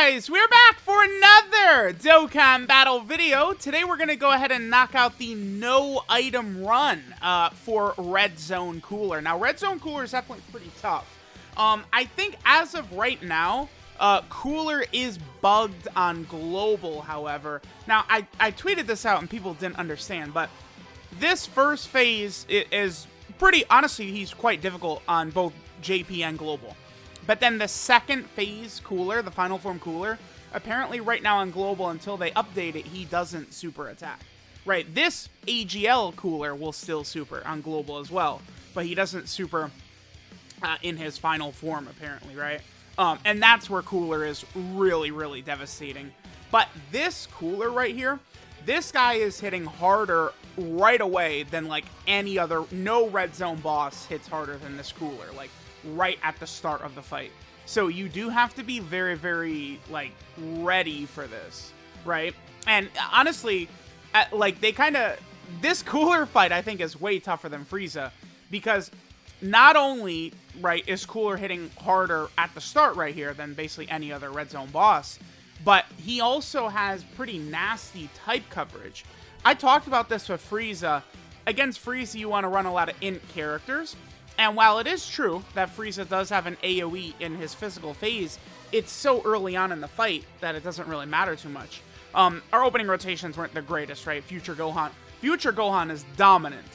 guys, we're back for another Dokkan battle video. Today we're going to go ahead and knock out the no item run for Red Zone Cooler. Now, Red Zone Cooler is definitely pretty tough. I think as of right now, Cooler is bugged on Global, however. Now, I tweeted this out and people didn't understand, but this first phase is pretty, honestly, he's quite difficult on both JP and Global. But then the second phase Cooler, the final form Cooler, apparently right now on Global, until they update it, he doesn't super attack. Right, this AGL Cooler will still super on Global as well, but he doesn't super in his final form, apparently, right? And that's where Cooler is really, really devastating. But this Cooler right here, this guy is hitting harder right away than like any other, no Red Zone boss hits harder than this Cooler, like right at the start of the fight. So you do have to be very, very like ready for this, right? And honestly, like they kind of, this Cooler fight I think is way tougher than Frieza, because not only, right, is Cooler hitting harder at the start right here than basically any other Red Zone boss, but he also has pretty nasty type coverage. I talked about this with Frieza. Against Frieza, you want to run a lot of int characters. And while it is true that Frieza does have an AoE in his physical phase, it's so early on in the fight that it doesn't really matter too much. Our opening rotations weren't the greatest, right? Future Gohan is dominant,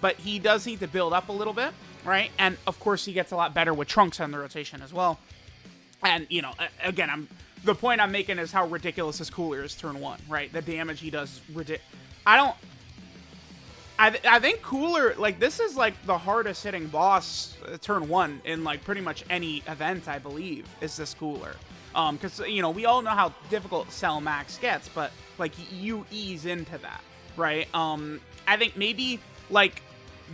but he does need to build up a little bit, right? And of course, he gets a lot better with Trunks on the rotation as well. And, you know, again, the point I'm making is how ridiculous his Cooler is turn 1, right? The damage he does is ridiculous. I think Cooler, like, this is, like, the hardest hitting boss turn 1 in, like, pretty much any event, I believe, is this Cooler. Because, you know, we all know how difficult Cell Max gets, but, like, you ease into that, right? I think maybe, like,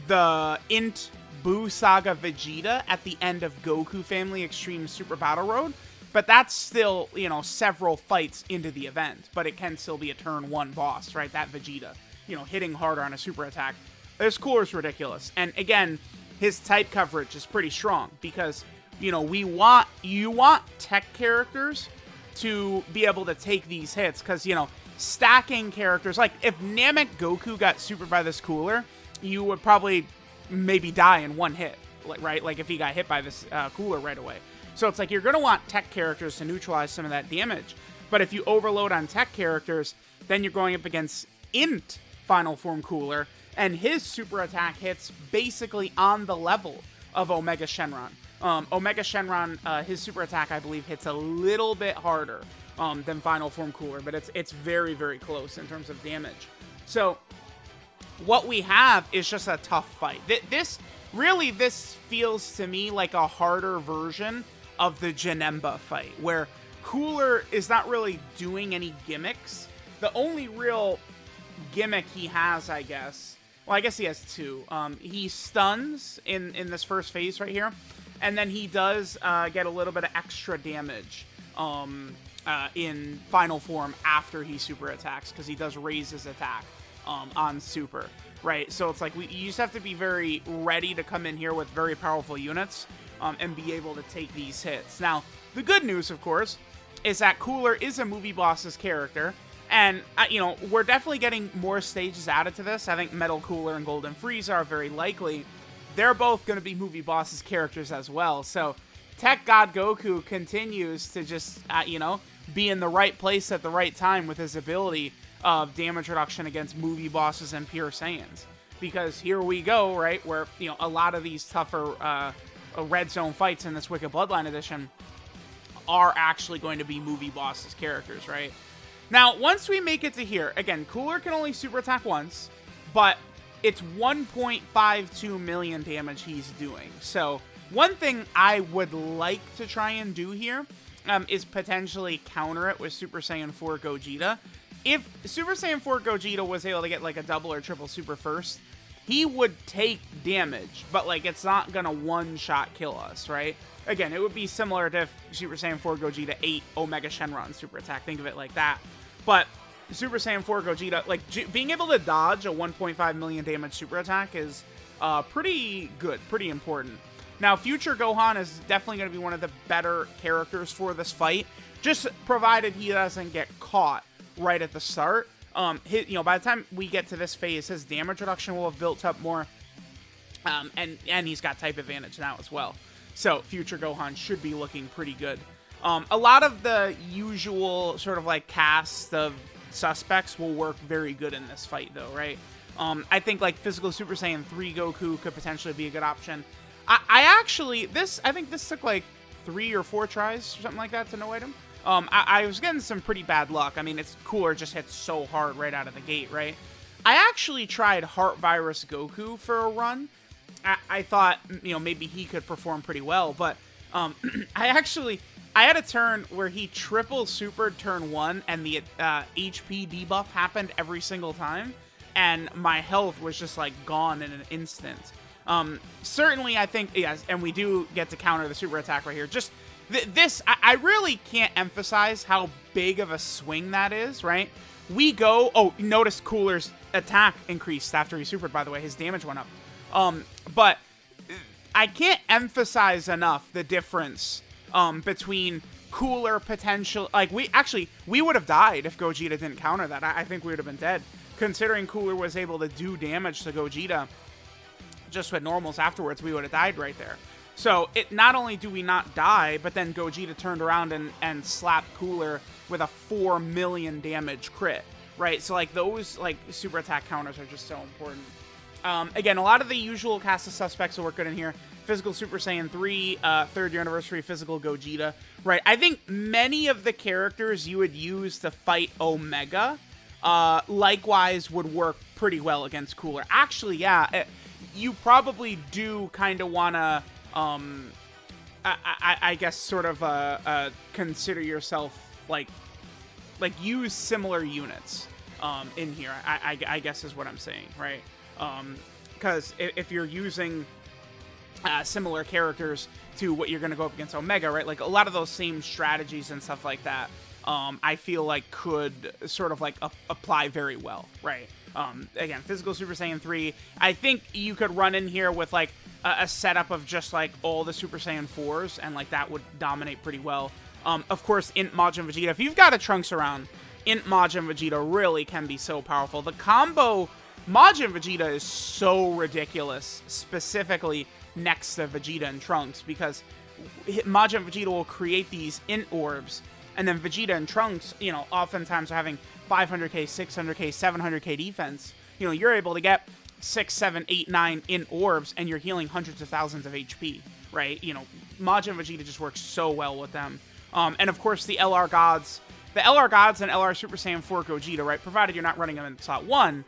the Int Buu Saga Vegeta at the end of Goku Family Extreme Super Battle Road, but that's still, you know, several fights into the event, but it can still be a turn 1 boss, right? That Vegeta, you know, hitting harder on a super attack. This Cooler's ridiculous. And again, his type coverage is pretty strong because, you know, you want tech characters to be able to take these hits because, you know, stacking characters, like if Namek Goku got super by this Cooler, you would probably maybe die in one hit, like, right? Like if he got hit by this Cooler right away. So it's like you're going to want tech characters to neutralize some of that damage. But if you overload on tech characters, then you're going up against Int Final Form Cooler, and his super attack hits basically on the level of Omega Shenron. Omega Shenron, his super attack, I believe, hits a little bit harder than Final Form Cooler, but it's very, very close in terms of damage. So what we have is just a tough fight. This feels to me like a harder version of the Janemba fight, where Cooler is not really doing any gimmicks. The only real gimmick he has, I guess, well, I guess he has two. He stuns in this first phase right here, and then he does get a little bit of extra damage in final form after he super attacks, because he does raise his attack on super, right? So it's like you just have to be very ready to come in here with very powerful units and be able to take these hits. Now, the good news, of course, is that Cooler is a movie boss's character. And, you know, we're definitely getting more stages added to this. I think Metal Cooler and Golden Frieza are very likely. They're both going to be movie bosses characters as well. So, Tech God Goku continues to just, you know, be in the right place at the right time with his ability of damage reduction against movie bosses and pure Saiyans. Because here we go, right, where, you know, a lot of these tougher Red Zone fights in this Wicked Bloodline edition are actually going to be movie bosses characters, right? Now, once we make it to here, again, Cooler can only super attack once, but it's 1.52 million damage he's doing. So, one thing I would like to try and do here is potentially counter it with Super Saiyan 4 Gogeta. If Super Saiyan 4 Gogeta was able to get like a double or triple super first, he would take damage, but like it's not gonna one-shot kill us, right? Again, it would be similar to if Super Saiyan 4 Gogeta 8 Omega Shenron super attack. Think of it like that. But Super Saiyan 4 Gogeta, like being able to dodge a 1.5 million damage super attack is pretty good, pretty important. Now, Future Gohan is definitely going to be one of the better characters for this fight, just provided he doesn't get caught right at the start. By the time we get to this phase, his damage reduction will have built up more, and he's got type advantage now as well. So Future Gohan should be looking pretty good. A lot of the usual sort of like cast of suspects will work very good in this fight, though, right? I think like Physical Super Saiyan 3 Goku could potentially be a good option. I think this took like 3 or 4 tries or something like that to no item. I was getting some pretty bad luck. I mean, it's Cooler just hits so hard right out of the gate, right? I actually tried Heart Virus Goku for a run. I thought, maybe he could perform pretty well, but I had a turn where he triple supered turn 1 and the HP debuff happened every single time, and my health was just like gone in an instant. Certainly, I think, yes, and we do get to counter the super attack right here. Just I really can't emphasize how big of a swing that is, right? We go, notice Cooler's attack increased after he supered, by the way. His damage went up. But I can't emphasize enough the difference between Cooler potential. Like, we would have died if Gogeta didn't counter that. I think we would have been dead, considering Cooler was able to do damage to Gogeta just with normals afterwards. We would have died right there. So not only do we not die, but then Gogeta turned around and slapped Cooler with a 4 million damage crit, right? So like those like super attack counters are just so important. Again, a lot of the usual cast of suspects will work good in here. Physical Super Saiyan 3, 3rd year anniversary Physical Gogeta, right? I think many of the characters you would use to fight Omega, likewise would work pretty well against Cooler. Actually, yeah, you probably do kind of want to, I guess, sort of consider yourself like use similar units in here. I guess is what I'm saying, right? Because if you're using similar characters to what you're going to go up against Omega, right? Like a lot of those same strategies and stuff like that, I feel like could sort of like apply very well, right? Again, Physical Super Saiyan 3, I think you could run in here with like a setup of just like all the Super Saiyan 4s, and like that would dominate pretty well. Of course, Int Majin Vegeta, if you've got a Trunks around, Int Majin Vegeta really can be so powerful. The combo Majin Vegeta is so ridiculous, specifically next to Vegeta and Trunks, because Majin Vegeta will create these Int Orbs, and then Vegeta and Trunks, oftentimes are having 500k, 600k, 700k defense. You're able to get 6, 7, 8, 9 Int Orbs, and you're healing hundreds of thousands of HP, right? Majin Vegeta just works so well with them. And of course, the LR Gods. The LR Gods and LR Super Saiyan 4 Gogeta, right? Provided you're not running them in slot 1,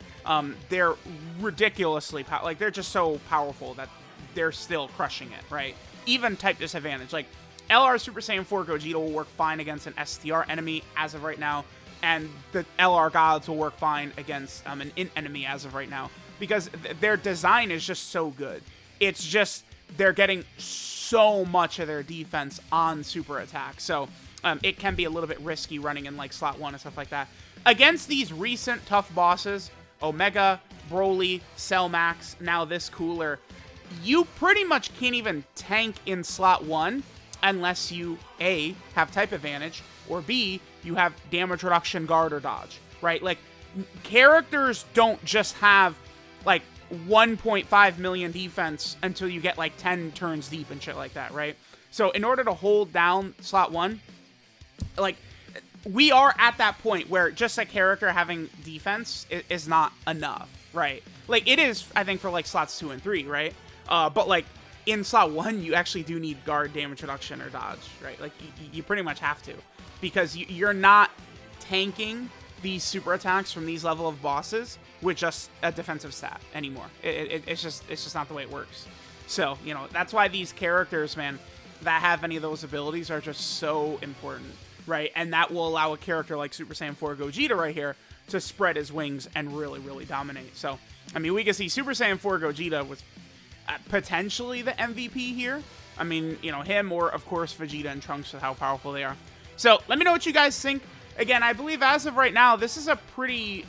they're ridiculously like they're just so powerful that they're still crushing it, right? Even type disadvantage. Like, LR Super Saiyan 4 Gogeta will work fine against an STR enemy as of right now, and the LR Gods will work fine against an Int enemy as of right now, because their design is just so good. It's just they're getting so much of their defense on super attack, so it can be a little bit risky running in like slot 1 and stuff like that. Against these recent tough bosses, Omega, Broly, Cell Max, now this Cooler, you pretty much can't even tank in slot 1 unless you, A, have type advantage, or B, you have damage reduction, guard, or dodge, right? Like, characters don't just have, like, 1.5 million defense until you get, like, 10 turns deep and shit like that, right? So, in order to hold down slot 1, like, we are at that point where just a character having defense is not enough, right? Like, it is, I think, for, like, slots 2 and 3, right? But, like, in slot 1, you actually do need guard, damage reduction, or dodge, right? Like, you pretty much have to, because you're not tanking these super attacks from these level of bosses with just a defensive stat anymore. It's just not the way it works. So, that's why these characters, man, that have any of those abilities are just so important, right? And that will allow a character like Super Saiyan 4 Gogeta right here to spread his wings and really, really dominate. So, I mean, we can see Super Saiyan 4 Gogeta was potentially the MVP here. I mean, him or, of course, Vegeta and Trunks with how powerful they are. So, let me know what you guys think. again, I believe as of right now, this is a pretty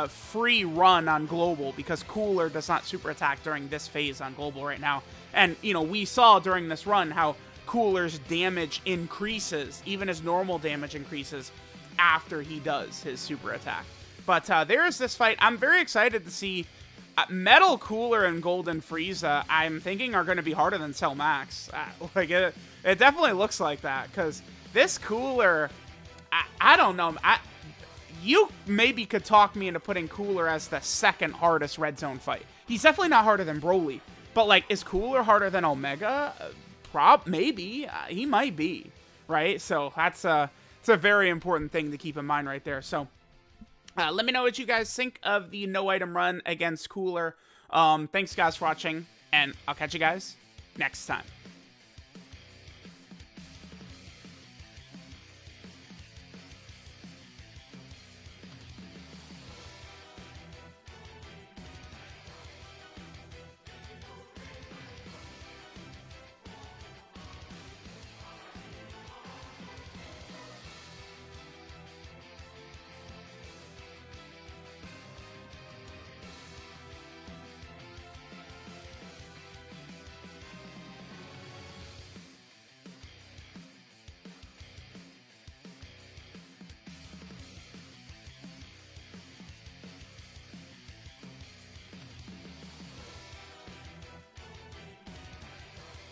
free run on Global because Cooler does not super attack during this phase on Global right now. And, you know, we saw during this run how Cooler's damage increases, even his normal damage increases after he does his super attack. But there's this fight. I'm very excited to see Metal Cooler and Golden Frieza. I'm thinking are going to be harder than Cell Max. Like it definitely looks like that because this Cooler, I don't know. You maybe could talk me into putting Cooler as the second hardest Red Zone fight. He's definitely not harder than Broly, but like, is Cooler harder than Omega? Maybe. He might be, right? So it's a very important thing to keep in mind right there. So let me know what you guys think of the no item run against Cooler. Thanks guys for watching, and I'll catch you guys next time.